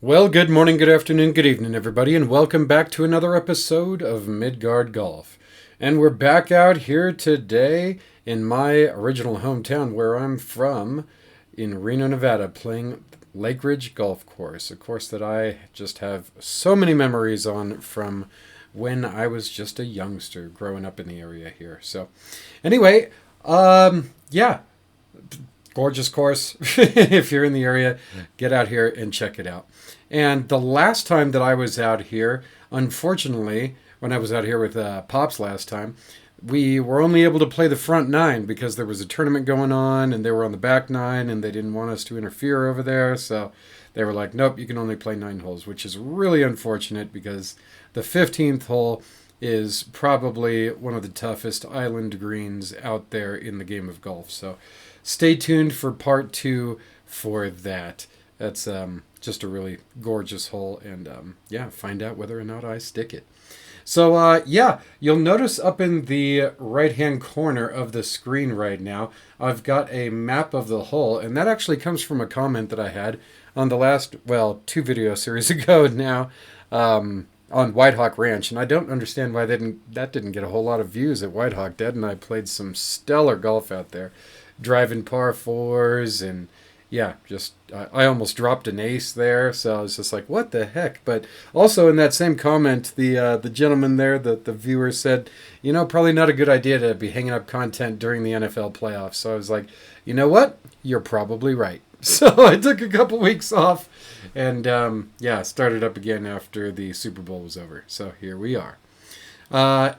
Well, good morning, good afternoon, good evening, everybody, and welcome back to another episode of Midgard Golf. And we're back out here today in my original hometown where I'm from, in Reno, Nevada, playing Lakeridge Golf Course, a course that I just have so many memories on from when I was just a youngster growing up in the area here. So, anyway, yeah, gorgeous course. If you're in the area, get out here and check it out. And the last time that I was out here, unfortunately, when I was out here with Pops last time, we were only able to play the front nine because there was a tournament going on and they were on the back nine and they didn't want us to interfere over there. So they were like, nope, you can only play 9 holes, which is really unfortunate because the 15th hole is probably one of the toughest island greens out there in the game of golf. So stay tuned for part 2 for that. That's just a really gorgeous hole, and find out whether or not I stick it. So you'll notice up in the right-hand corner of the screen right now, I've got a map of the hole, and that actually comes from a comment that I had on the last, 2 video series ago now, on Whitehawk Ranch, and I don't understand why that didn't get a whole lot of views at Whitehawk. Dad and I played some stellar golf out there, driving par 4s, and I almost dropped an ace there, so I was just like, what the heck? But also in that same comment, the gentleman there, the viewer said, probably not a good idea to be hanging up content during the NFL playoffs. So I was like, you know what? You're probably right. So I took a couple weeks off and, started up again after the Super Bowl was over. So here we are.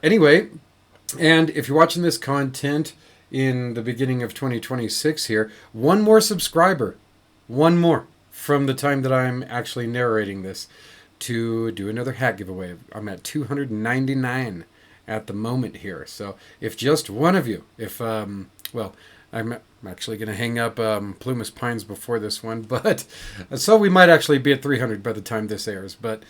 Anyway, and if you're watching this content in the beginning of 2026 here, one more subscriber, one more from the time that I'm actually narrating this to do another hat giveaway. I'm at 299 at the moment here. So if just one of you, I'm actually going to hang up Plumas Pines before this one, but so we might actually be at 300 by the time this airs. But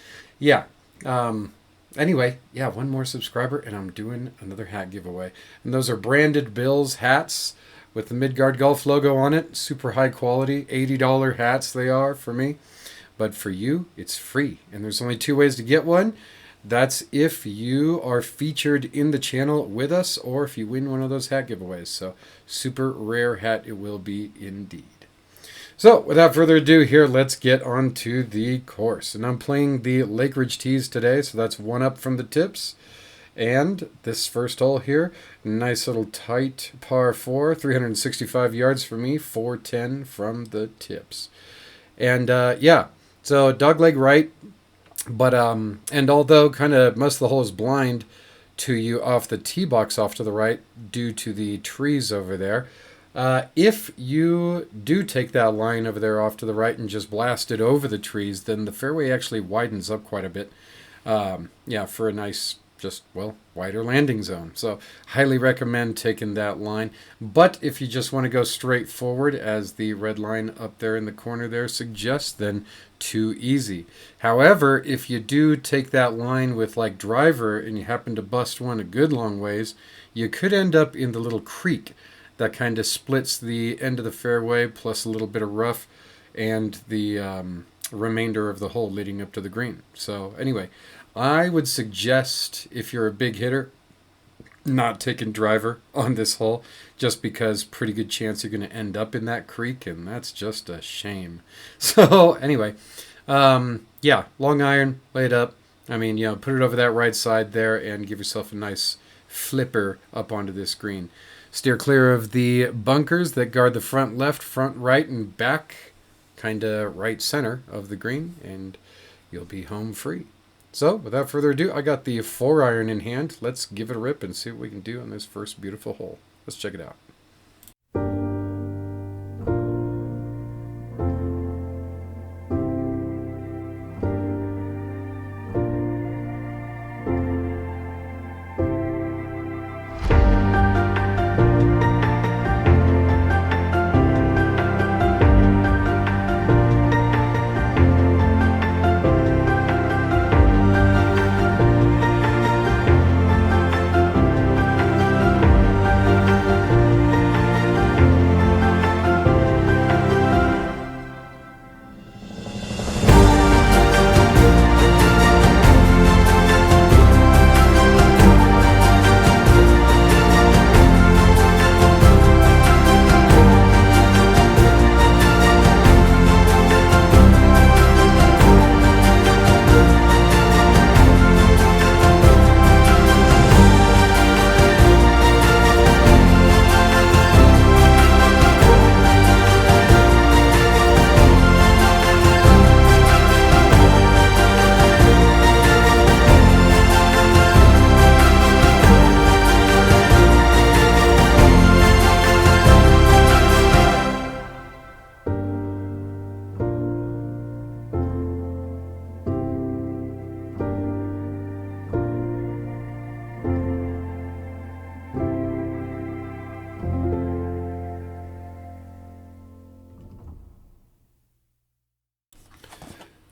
anyway, one more subscriber, and I'm doing another hat giveaway. And those are branded Bills hats with the Midgard Golf logo on it. Super high quality, $80 hats they are for me. But for you, it's free. And there's only 2 ways to get one. That's if you are featured in the channel with us or if you win one of those hat giveaways. So super rare hat it will be indeed. So, without further ado here, let's get on to the course. And I'm playing the Lakeridge tees today, so that's one up from the tips. And this first hole here, nice little tight par 4, 365 yards for me, 410 from the tips. And so dogleg right, but and although kind of most of the hole is blind to you off the tee box off to the right due to the trees over there, if you do take that line over there off to the right and just blast it over the trees, then the fairway actually widens up quite a bit. For a nice, wider landing zone. So highly recommend taking that line. But if you just want to go straight forward, as the red line up there in the corner there suggests, then too easy. However, if you do take that line with like driver and you happen to bust one a good long ways, you could end up in the little creek that kind of splits the end of the fairway plus a little bit of rough and the remainder of the hole leading up to the green. So anyway, I would suggest if you're a big hitter, not taking driver on this hole just because pretty good chance you're going to end up in that creek, and that's just a shame. So anyway, long iron, lay it up. Put it over that right side there and give yourself a nice flipper up onto this green. Steer clear of the bunkers that guard the front left, front right, and back, kind of right center of the green, and you'll be home free. So, without further ado, I got the 4-iron in hand. Let's give it a rip and see what we can do on this first beautiful hole. Let's check it out.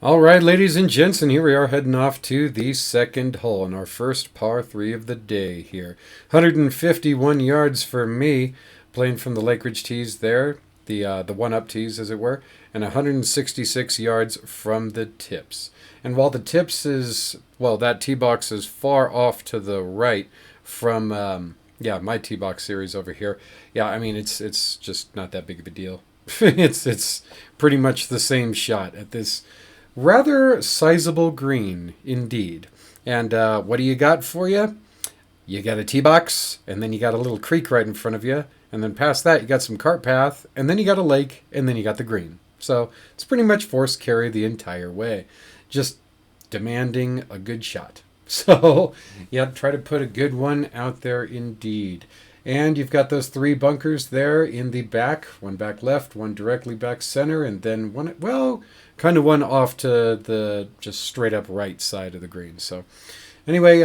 All right, ladies and gents, and here we are heading off to the second hole in our first par 3 of the day here. 151 yards for me, playing from the Lakeridge tees there, the one-up tees, as it were, and 166 yards from the tips. And while the tips is, well, that tee box is far off to the right from, my tee box series over here. Yeah, I mean, it's just not that big of a deal. It's pretty much the same shot at this rather sizable green indeed. And what do you got for you? You got a tee box, and then you got a little creek right in front of you, and then past that you got some cart path, and then you got a lake, and then you got the green. So it's pretty much force carry the entire way, just demanding a good shot. So yeah, try to put a good one out there indeed. And you've got those 3 bunkers there in the back, one back left, one directly back center, and then one, well, kind of one off to the just straight up right side of the green. So anyway,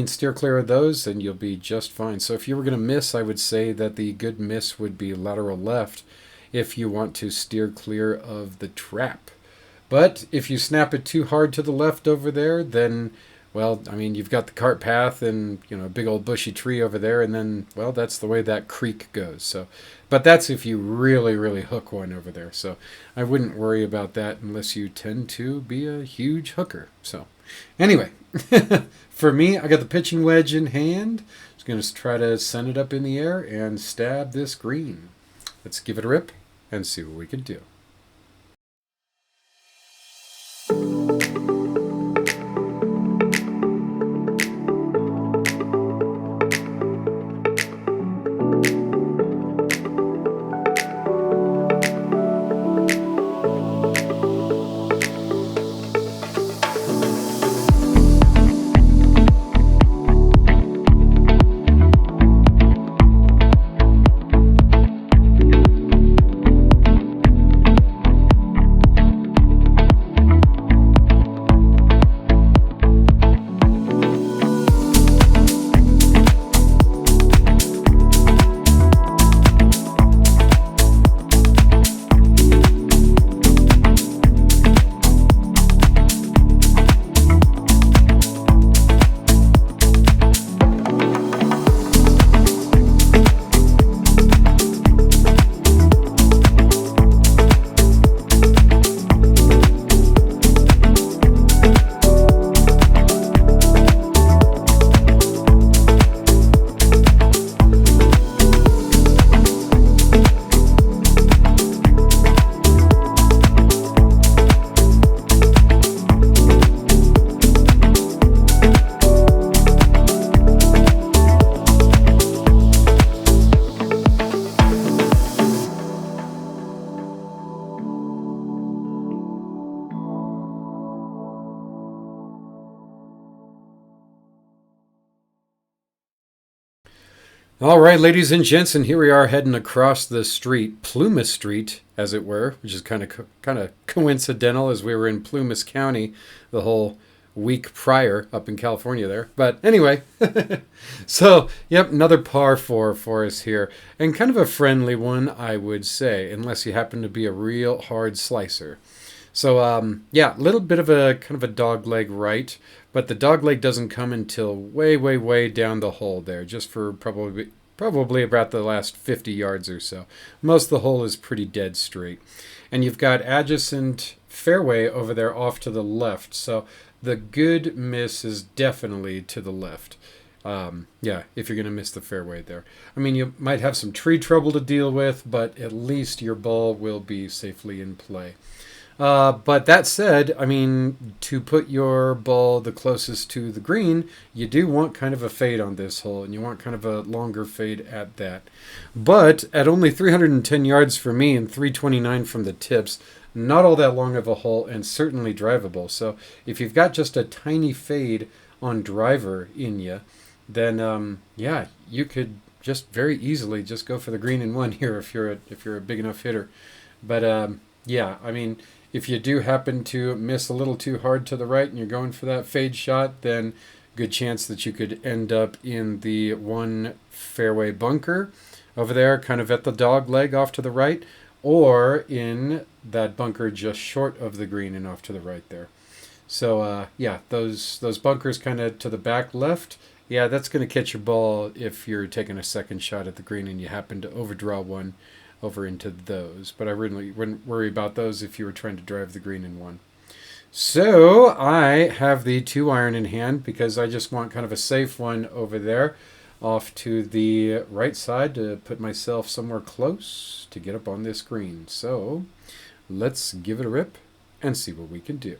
steer clear of those and you'll be just fine. So if you were going to miss, I would say that the good miss would be lateral left if you want to steer clear of the trap. But if you snap it too hard to the left over there, then, well, I mean, you've got the cart path and, a big old bushy tree over there, and then, well, that's the way that creek goes. So, but that's if you really, really hook one over there. So I wouldn't worry about that unless you tend to be a huge hooker. So anyway, for me, I got the pitching wedge in hand. Just going to try to send it up in the air and stab this green. Let's give it a rip and see what we can do. All right, ladies and gents, and here we are heading across the street, Plumas Street, as it were, which is kind of coincidental, as we were in Plumas County the whole week prior up in California there. But anyway, so yep, another par 4 for us here, and kind of a friendly one, I would say, unless you happen to be a real hard slicer. So yeah, a little bit of a kind of a dog leg right, but the dog leg doesn't come until way, way, way down the hole there, just for probably about the last 50 yards or so. Most of the hole is pretty dead straight. And you've got adjacent fairway over there off to the left, so the good miss is definitely to the left. Yeah, if you're going to miss the fairway there. I mean, you might have some tree trouble to deal with, but at least your ball will be safely in play. But that said, I mean, to put your ball the closest to the green, you do want kind of a fade on this hole, and you want kind of a longer fade at that. But at only 310 yards for me and 329 from the tips, not all that long of a hole and certainly drivable. So if you've got just a tiny fade on driver in you, then yeah, you could just very easily just go for the green in one here if you're a big enough hitter. But yeah, I mean, if you do happen to miss a little too hard to the right and you're going for that fade shot, then good chance that you could end up in the one fairway bunker over there, kind of at the dog leg off to the right. or in that bunker just short of the green and off to the right there. So yeah, those bunkers kind of to the back left. Yeah, that's going to catch your ball if you're taking a second shot at the green and you happen to overdraw one over into those. But I really wouldn't worry about those if you were trying to drive the green in one. So I have the 2-iron in hand because I just want kind of a safe one over there off to the right side to put myself somewhere close to get up on this green. So let's give it a rip and see what we can do.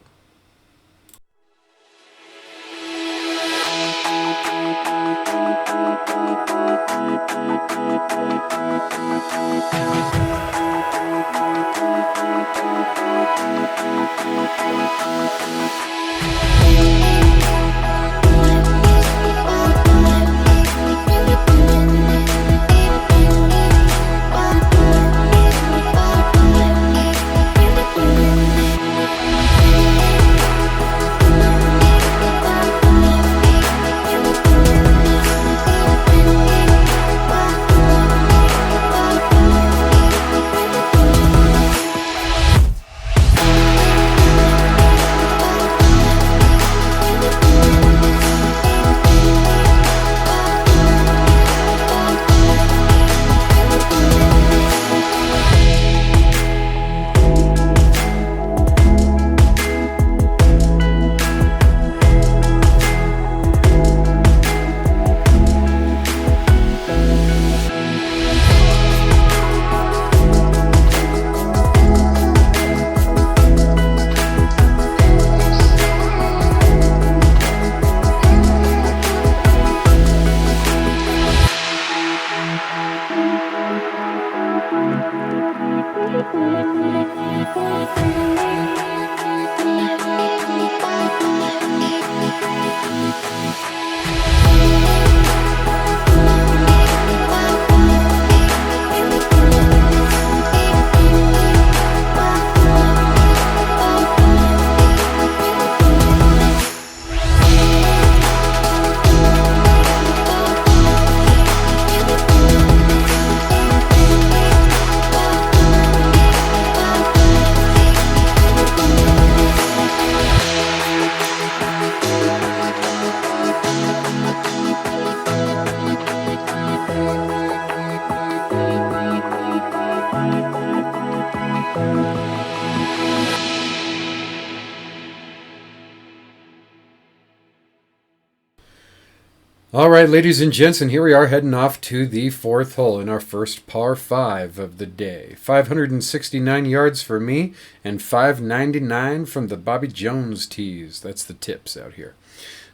All right, ladies and gents, and here we are heading off to the 4th hole in our first par 5 of the day. 569 yards for me and 599 from the Bobby Jones tees. That's the tips out here.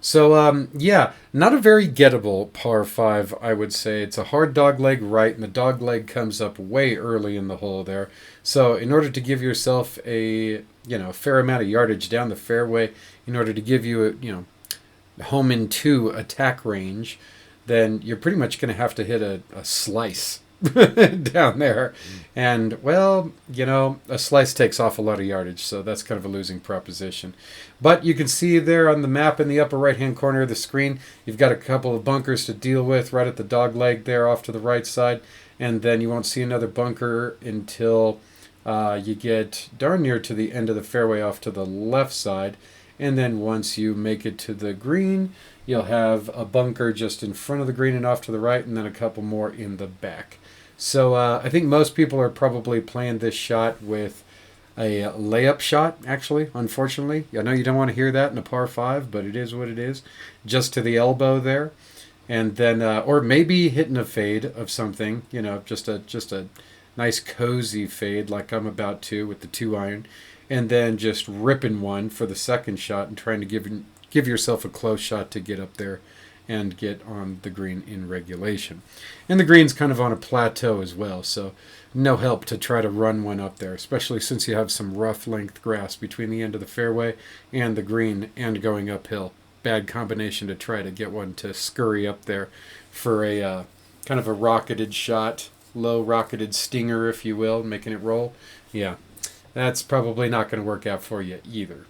So, yeah, not a very gettable par 5, I would say. It's a hard dog leg right, and the dog leg comes up way early in the hole there. So in order to give yourself a, fair amount of yardage down the fairway, in order to give you a, home in 2 attack range, then you're pretty much going to have to hit a slice down there. And, well, a slice takes off a lot of yardage, so that's kind of a losing proposition. But you can see there on the map in the upper right-hand corner of the screen, you've got a couple of bunkers to deal with right at the dog leg there off to the right side, and then you won't see another bunker until you get darn near to the end of the fairway off to the left side. And then once you make it to the green, you'll have a bunker just in front of the green and off to the right, and then a couple more in the back. So I think most people are probably playing this shot with a layup shot, actually, unfortunately. I know you don't want to hear that in a par 5, but it is what it is. Just to the elbow there. And then, or maybe hitting a fade of something, just a nice cozy fade like I'm about to with the 2-iron. And then just ripping one for the second shot and trying to give yourself a close shot to get up there and get on the green in regulation. And the green's kind of on a plateau as well, so no help to try to run one up there, especially since you have some rough length grass between the end of the fairway and the green and going uphill. Bad combination to try to get one to scurry up there for a kind of a rocketed shot, low rocketed stinger, if you will, making it roll. Yeah. That's probably not going to work out for you either.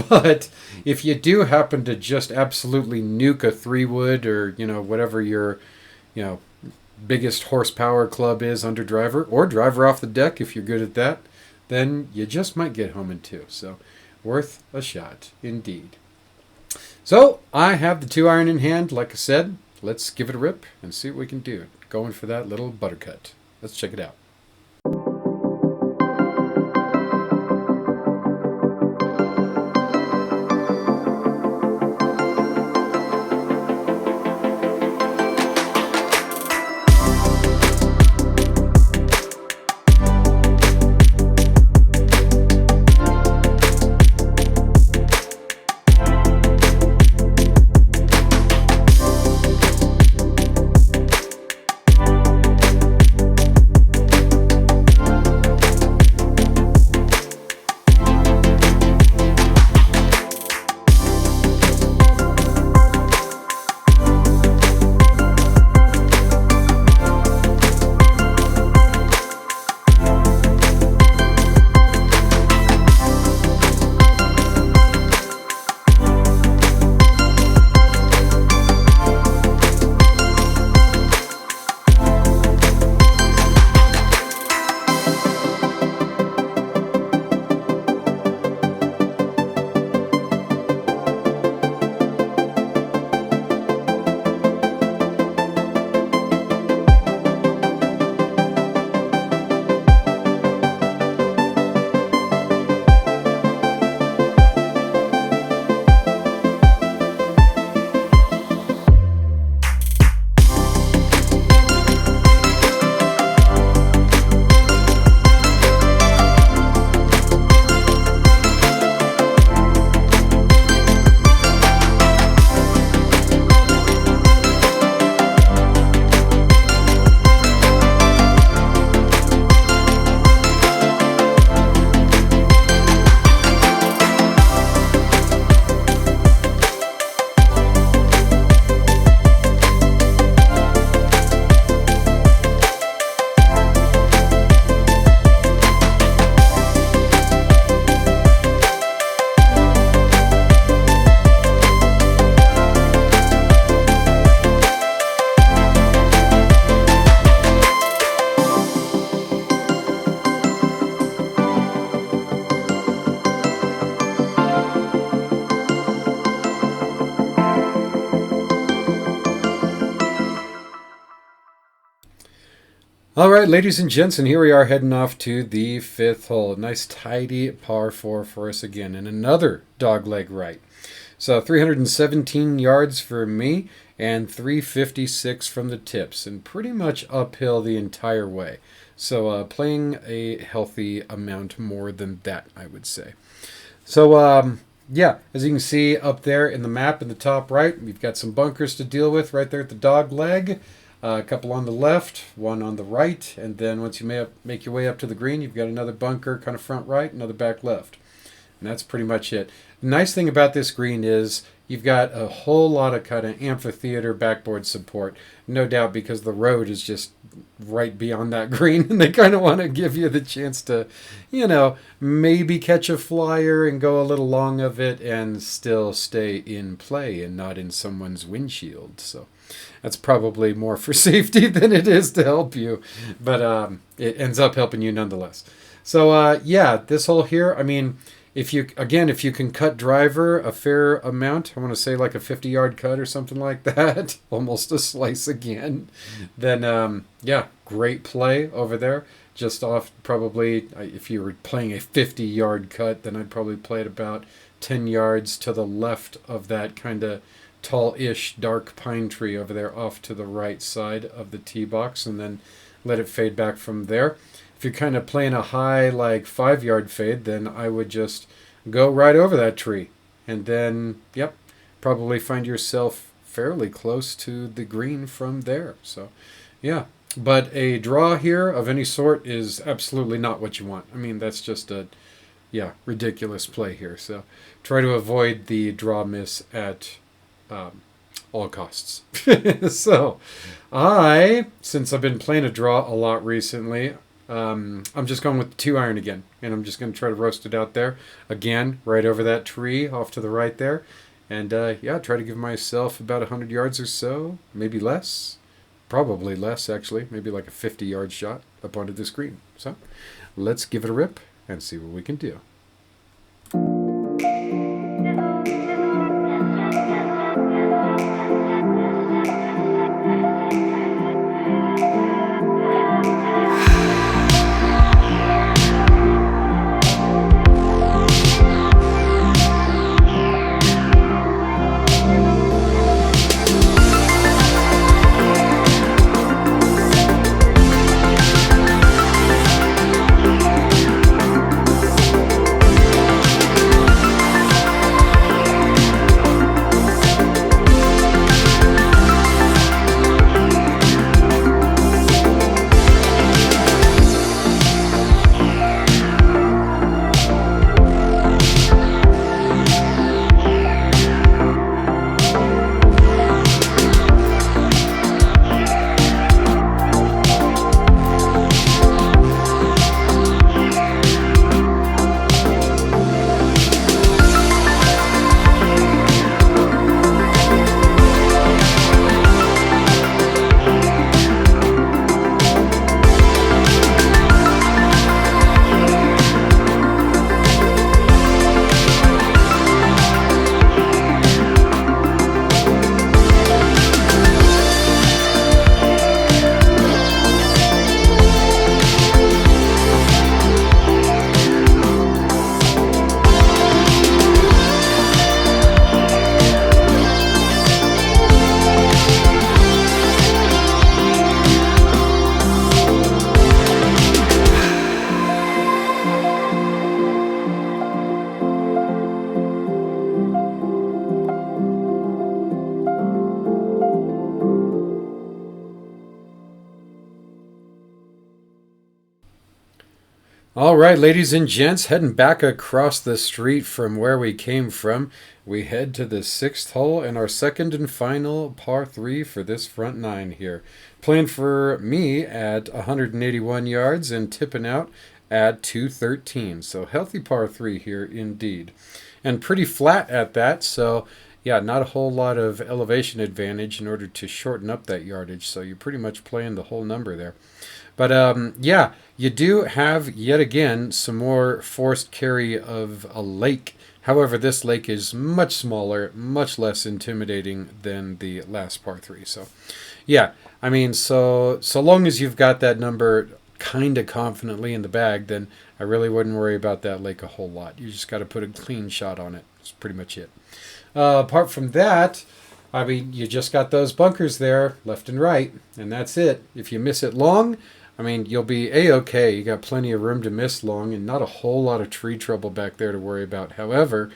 But if you do happen to just absolutely nuke a 3-wood or, whatever your, biggest horsepower club is under driver, or driver off the deck if you're good at that, then you just might get home in two. So worth a shot indeed. So I have the 2-iron in hand. Like I said, let's give it a rip and see what we can do. Going for that little buttercut. Let's check it out. All right, ladies and gents, and here we are heading off to the 5th hole. A nice tidy par 4 for us again, and another dogleg right. So 317 yards for me, and 356 from the tips, and pretty much uphill the entire way. So playing a healthy amount more than that, I would say. So yeah, as you can see up there in the map in the top right, we've got some bunkers to deal with right there at the dog leg. A couple on the left, one on the right, and then once you make your way up to the green, you've got another bunker kind of front right, another back left. And that's pretty much it. The nice thing about this green is you've got a whole lot of kind of amphitheater backboard support. No doubt because the road is just right beyond that green, and they kind of want to give you the chance to, you know, maybe catch a flyer and go a little long of it and still stay in play and not in someone's windshield. So that's probably more for safety than it is to help you, but it ends up helping you nonetheless. So yeah, this hole here, I mean, if you can cut driver a fair amount, I want to say like a 50-yard cut or something like that, almost a slice again, then yeah, great play over there. Just off probably, if you were playing a 50-yard cut, then I'd probably play it about 10 yards to the left of that kind of tall-ish dark pine tree over there off to the right side of the tee box, and then let it fade back from there. If you're kind of playing a high like 5-yard fade, then I would just go right over that tree, and then yep, probably find yourself fairly close to the green from there. So yeah, but a draw here of any sort is absolutely not what you want. I mean, that's just a ridiculous play here. So try to avoid the draw miss at all costs. So since I've been playing a draw a lot recently, I'm just going with the 2-iron again, and I'm just going to try to roast it out there again, right over that tree off to the right there, and yeah, try to give myself about 100 yards or so, maybe less, Probably less, actually. Maybe like a 50-yard shot up onto this green. So let's give it a rip and see what we can do. All right, ladies and gents, heading back across the street from where we came from, we head to the 6th hole and our second and final par 3 for this front 9 here. Playing for me at 181 yards and tipping out at 213. So healthy par 3 here indeed. And pretty flat at that, so yeah, not a whole lot of elevation advantage in order to shorten up that yardage. So you're pretty much playing the whole number there. But yeah, you do have, yet again, some more forced carry of a lake. However, this lake is much smaller, much less intimidating than the last par 3. So, yeah, I mean, so long as you've got that number kind of confidently in the bag, then I really wouldn't worry about that lake a whole lot. You just got to put a clean shot on it. That's pretty much it. Apart from that, I mean, you just got those bunkers there, left and right, and that's it. If you miss it long, I mean, you'll be A-okay. You got plenty of room to miss long and not a whole lot of tree trouble back there to worry about. However,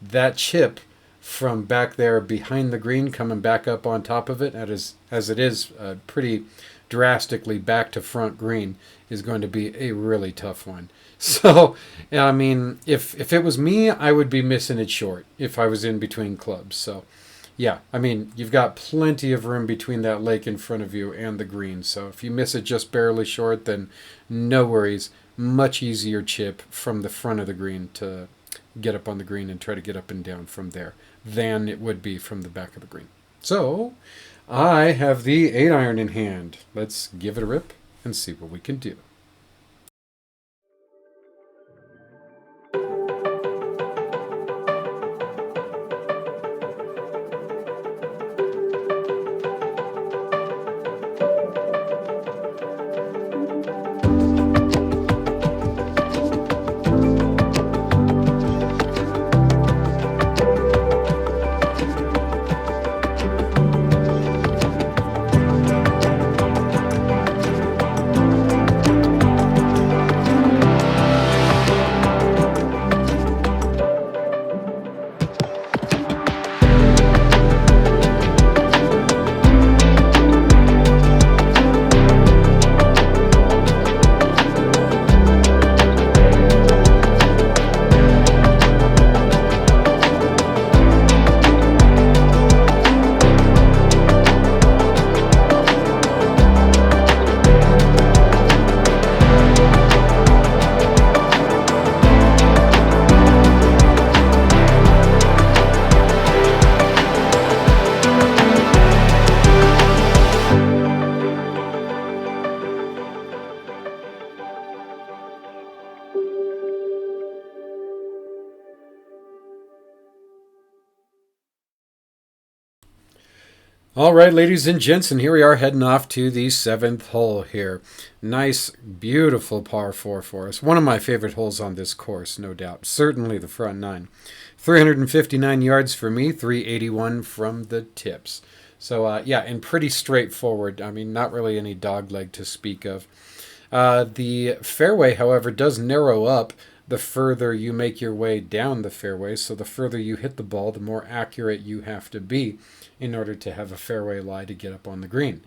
that chip from back there behind the green coming back up on top of it, as it is pretty drastically back to front green, is going to be a really tough one. So, I mean, if it was me, I would be missing it short if I was in between clubs. So, yeah, I mean, you've got plenty of room between that lake in front of you and the green. So if you miss it just barely short, then no worries. Much easier chip from the front of the green to get up on the green and try to get up and down from there than it would be from the back of the green. So I have the 8-iron in hand. Let's give it a rip and see what we can do. All right, ladies and gents, and here we are heading off to the seventh hole here. Nice, beautiful par 4 for us. One of my favorite holes on this course, no doubt. Certainly the front nine. 359 yards for me, 381 from the tips. So, yeah, and pretty straightforward. I mean, not really any dogleg to speak of. The fairway, however, does narrow up the further you make your way down the fairway. So the further you hit the ball, the more accurate you have to be in order to have a fairway lie to get up on the green.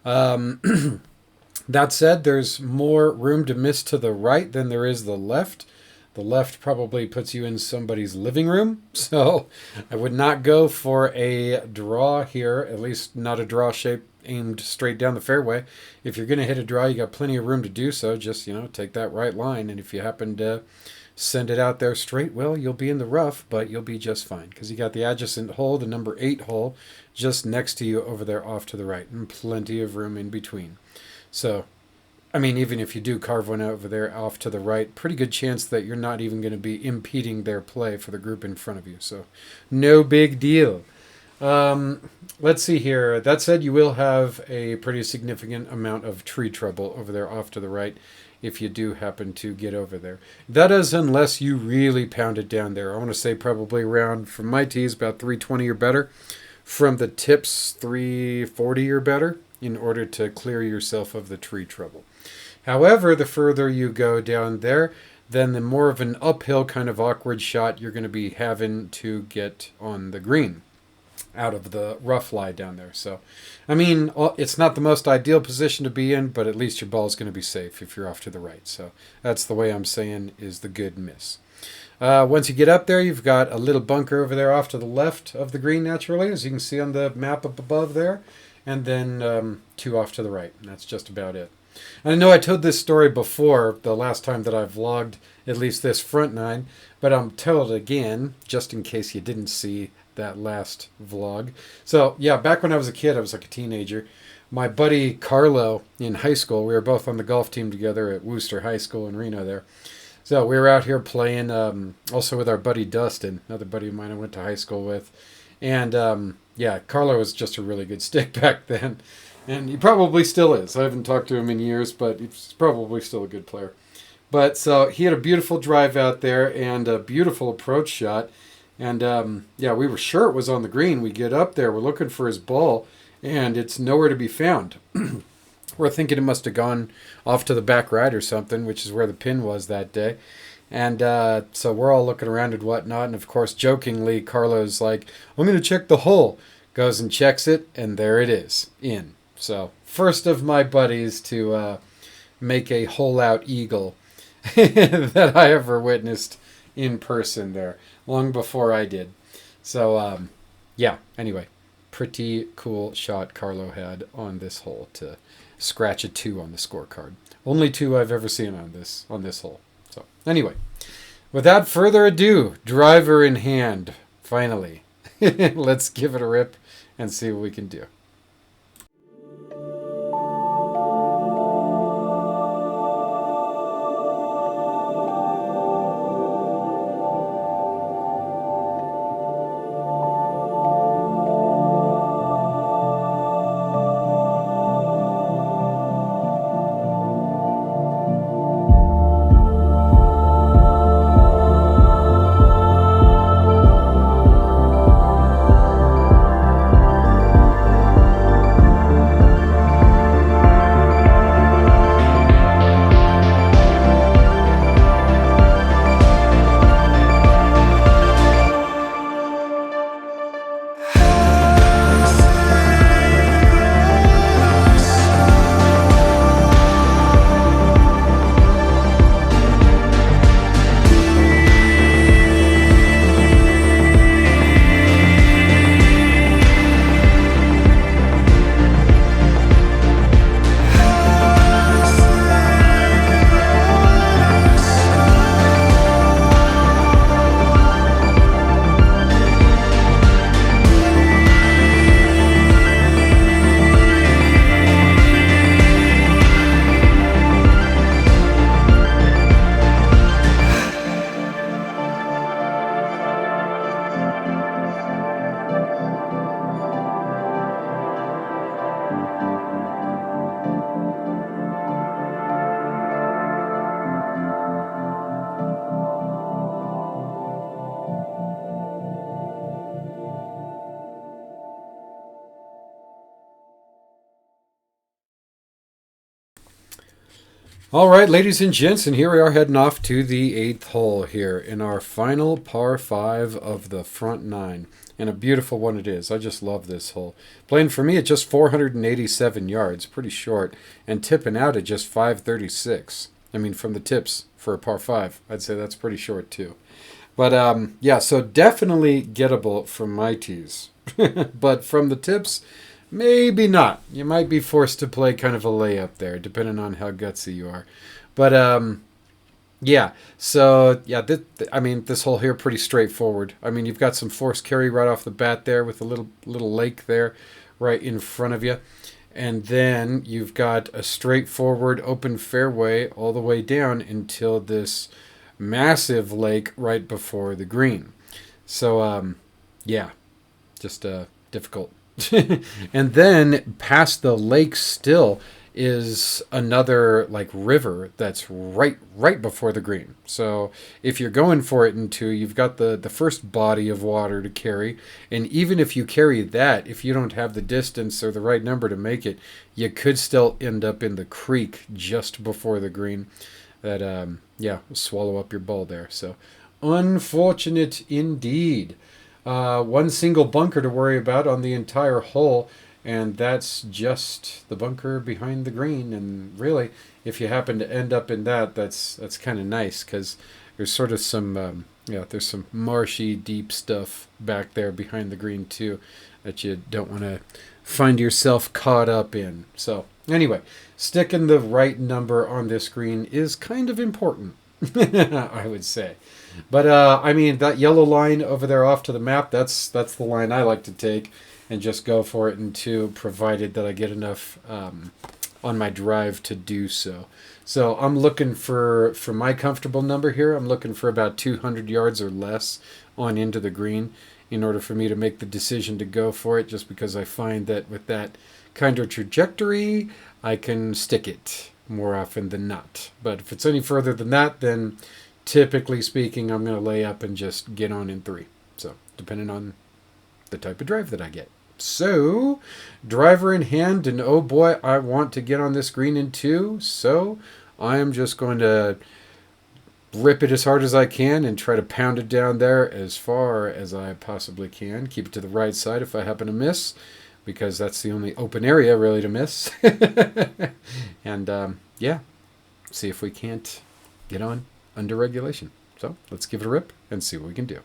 That said, there's more room to miss to the right than there is the left. The left probably puts you in somebody's living room, so I would not go for a draw here, at least not a draw shape aimed straight down the fairway. If you're going to hit a draw, you got plenty of room to do so. Just, take that right line, and if you happen to send it out there straight, well, you'll be in the rough, but you'll be just fine because you got the adjacent hole, the number 8 hole, just next to you over there off to the right, and plenty of room in between. So, I mean, even if you do carve one over there off to the right, pretty good chance that you're not even going to be impeding their play for the group in front of you. So, no big deal. Let's see here. That said, you will have a pretty significant amount of tree trouble over there off to the right if you do happen to get over there. That is unless you really pound it down there. I want to say probably around, from my tees, about 320 or better. From the tips, 340 or better in order to clear yourself of the tree trouble. However, the further you go down there, then the more of an uphill kind of awkward shot you're going to be having to get on the green out of the rough lie down there. So, I mean, it's not the most ideal position to be in, but at least your ball is going to be safe if you're off to the right. So that's the way I'm saying is the good miss. Once you get up there, you've got a little bunker over there off to the left of the green naturally, as you can see on the map up above there, and then 2 off to the right. And that's just about it. And I know I told this story before, the last time that I vlogged at least this front nine, but I'm telling it again, just in case you didn't see that last vlog. So, yeah, back when I was a kid, I was like a teenager. My buddy Carlo in high school, we were both on the golf team together at Worcester High School in Reno there. So we were out here playing also with our buddy Dustin, another buddy of mine I went to high school with. And, yeah, Carlo was just a really good stick back then. And he probably still is. I haven't talked to him in years, but he's probably still a good player. But so he had a beautiful drive out there and a beautiful approach shot. And, yeah, we were sure it was on the green. We get up there, we're looking for his ball, and it's nowhere to be found. We're thinking it must have gone off to the back right or something, which is where the pin was that day. And so we're all looking around and whatnot. And, of course, jokingly, Carlo's like, I'm going to check the hole. Goes and checks it, and there it is, in. So, first of my buddies to make a hole-out eagle that I ever witnessed in person there, long before I did. So, yeah, anyway, pretty cool shot Carlo had on this hole to scratch a 2 on the scorecard. Only 2 I've ever seen on this hole. So, anyway, without further ado, driver in hand, finally. Let's give it a rip and see what we can do. All right, ladies and gents, and here we are heading off to the 8th hole here in our final par 5 of the front 9. And a beautiful one it is. I just love this hole. Playing for me at just 487 yards, pretty short, and tipping out at just 536. I mean, from the tips for a par 5, I'd say that's pretty short too. But yeah, so definitely gettable from my tees. But from the tips, maybe not. You might be forced to play kind of a layup there, depending on how gutsy you are. But yeah. So yeah, this hole here pretty straightforward. I mean, you've got some force carry right off the bat there with a little lake there, right in front of you, and then you've got a straightforward open fairway all the way down until this massive lake right before the green. So yeah, just difficult. And then past the lake still is another like river that's right before the green. So if you're going for it in two, you've got the first body of water to carry, and even if you carry that, if you don't have the distance or the right number to make it, you could still end up in the creek just before the green that yeah, swallow up your ball there. So unfortunate indeed. One single bunker to worry about on the entire hole, and that's just the bunker behind the green. And really, if you happen to end up in that, that's kind of nice, because there's sort of some there's some marshy, deep stuff back there behind the green too that you don't want to find yourself caught up in. So anyway, sticking the right number on this green is kind of important, I would say. But I mean, that yellow line over there off to the map, that's the line I like to take and just go for it in two, provided that I get enough on my drive to do so. So I'm looking for my comfortable number here, I'm looking for about 200 yards or less on into the green in order for me to make the decision to go for it, just because I find that with that kind of trajectory, I can stick it more often than not. But if it's any further than that, then typically speaking, I'm going to lay up and just get on in 3. So, depending on the type of drive that I get. So, driver in hand, and oh boy, I want to get on this green in 2. So, I am just going to rip it as hard as I can and try to pound it down there as far as I possibly can. Keep it to the right side if I happen to miss, because that's the only open area really to miss. And yeah, see if we can't get on under regulation. So let's give it a rip and see what we can do.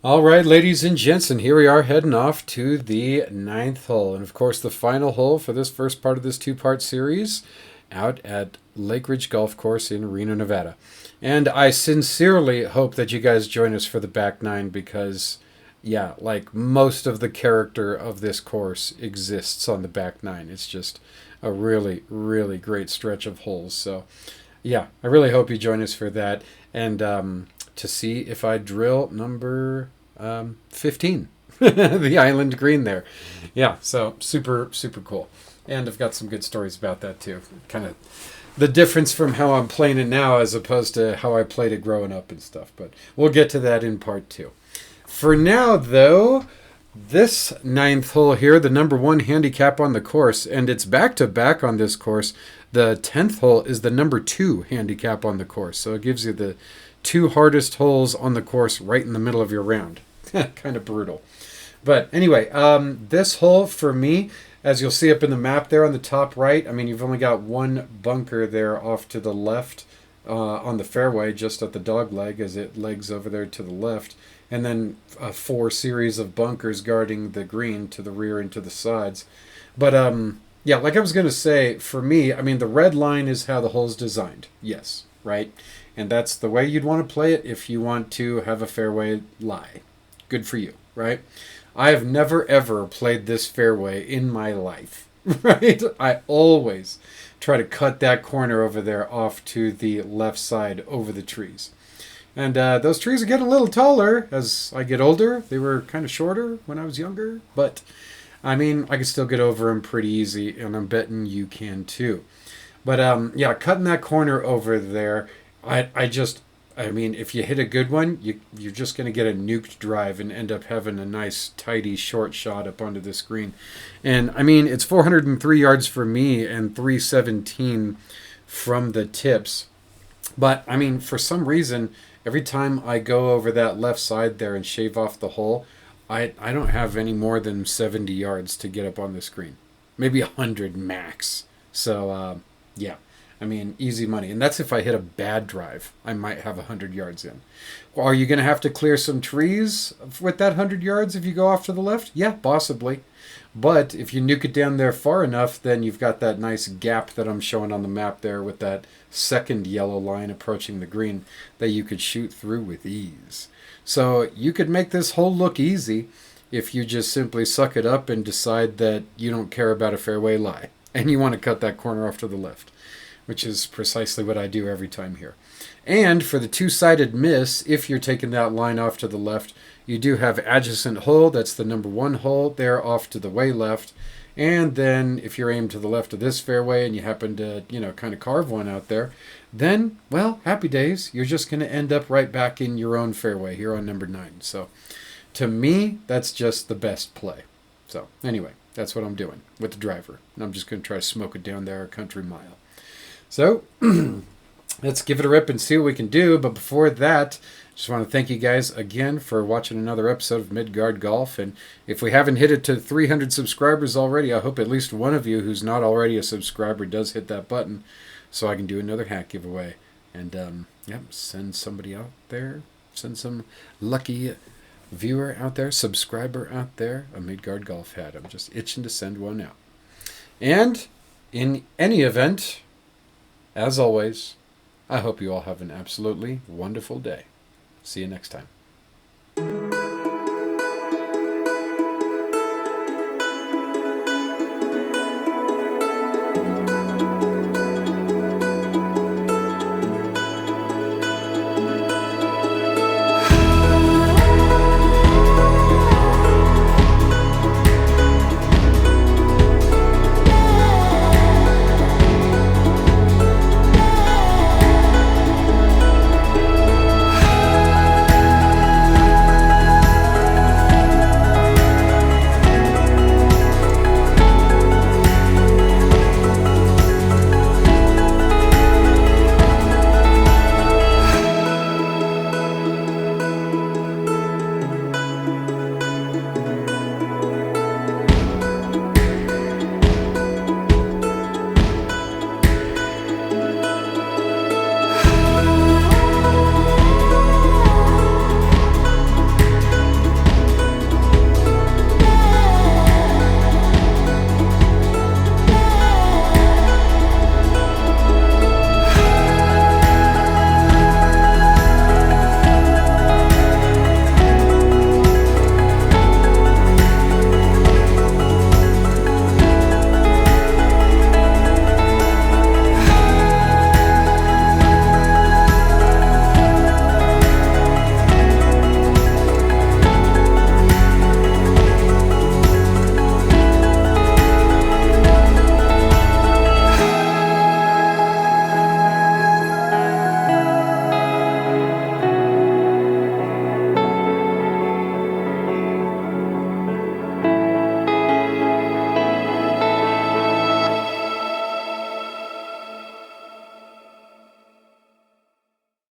All right, ladies and gents, and here we are heading off to the ninth hole. And of course, the final hole for this first part of this two-part series out at Lakeridge Golf Course in Reno, Nevada. And I sincerely hope that you guys join us for the back nine because, yeah, like most of the character of this course exists on the back nine. It's just a really, really great stretch of holes. So, yeah, I really hope you join us for that. And to see if I drill number 15, the island green there. Yeah, so super, super cool. And I've got some good stories about that too. Kind of the difference from how I'm playing it now as opposed to how I played it growing up and stuff. But we'll get to that in part 2. For now, though, this ninth hole here, the number 1 handicap on the course, and it's back-to-back on this course. The 10th hole is the number 2 handicap on the course. So it gives you the 2 hardest holes on the course right in the middle of your round. Kind of brutal. But anyway, this hole for me, as you'll see up in the map there on the top right, I mean, you've only got one bunker there off to the left on the fairway, just at the dog leg as it legs over there to the left. And then 4 series of bunkers guarding the green to the rear and to the sides. But yeah, like I was going to say, for me, I mean, the red line is how the hole's designed. Yes, right? And that's the way you'd want to play it if you want to have a fairway lie. Good for you, right? I have never, ever played this fairway in my life, right? I always try to cut that corner over there off to the left side over the trees. And those trees are getting a little taller as I get older. They were kind of shorter when I was younger, but I mean, I can still get over them pretty easy, and I'm betting you can too. But yeah, cutting that corner over there, I mean, if you hit a good one, you're just going to get a nuked drive and end up having a nice, tidy, short shot up onto the screen. And, I mean, it's 403 yards for me and 317 from the tips. But, I mean, for some reason, every time I go over that left side there and shave off the hole, I don't have any more than 70 yards to get up on the screen. Maybe 100 max. So, yeah. I mean, easy money. And that's if I hit a bad drive. I might have 100 yards in. Well, are you going to have to clear some trees with that 100 yards if you go off to the left? Yeah, possibly. But if you nuke it down there far enough, then you've got that nice gap that I'm showing on the map there with that second yellow line approaching the green that you could shoot through with ease. So you could make this hole look easy if you just simply suck it up and decide that you don't care about a fairway lie and you want to cut that corner off to the left, which is precisely what I do every time here. And for the two-sided miss, if you're taking that line off to the left, you do have adjacent hole. That's the number 1 hole there off to the way left. And then if you're aimed to the left of this fairway and you happen to, kind of carve one out there, then, well, happy days. You're just going to end up right back in your own fairway here on number 9. So to me, that's just the best play. So anyway, that's what I'm doing with the driver. And I'm just going to try to smoke it down there a country mile. So let's give it a rip and see what we can do. But before that, just want to thank you guys again for watching another episode of Midgard Golf. And if we haven't hit it to 300 subscribers already, I hope at least one of you who's not already a subscriber does hit that button so I can do another hat giveaway. And, send somebody out there, send some lucky viewer out there, subscriber out there, a Midgard Golf hat. I'm just itching to send one out. And in any event, as always, I hope you all have an absolutely wonderful day. See you next time.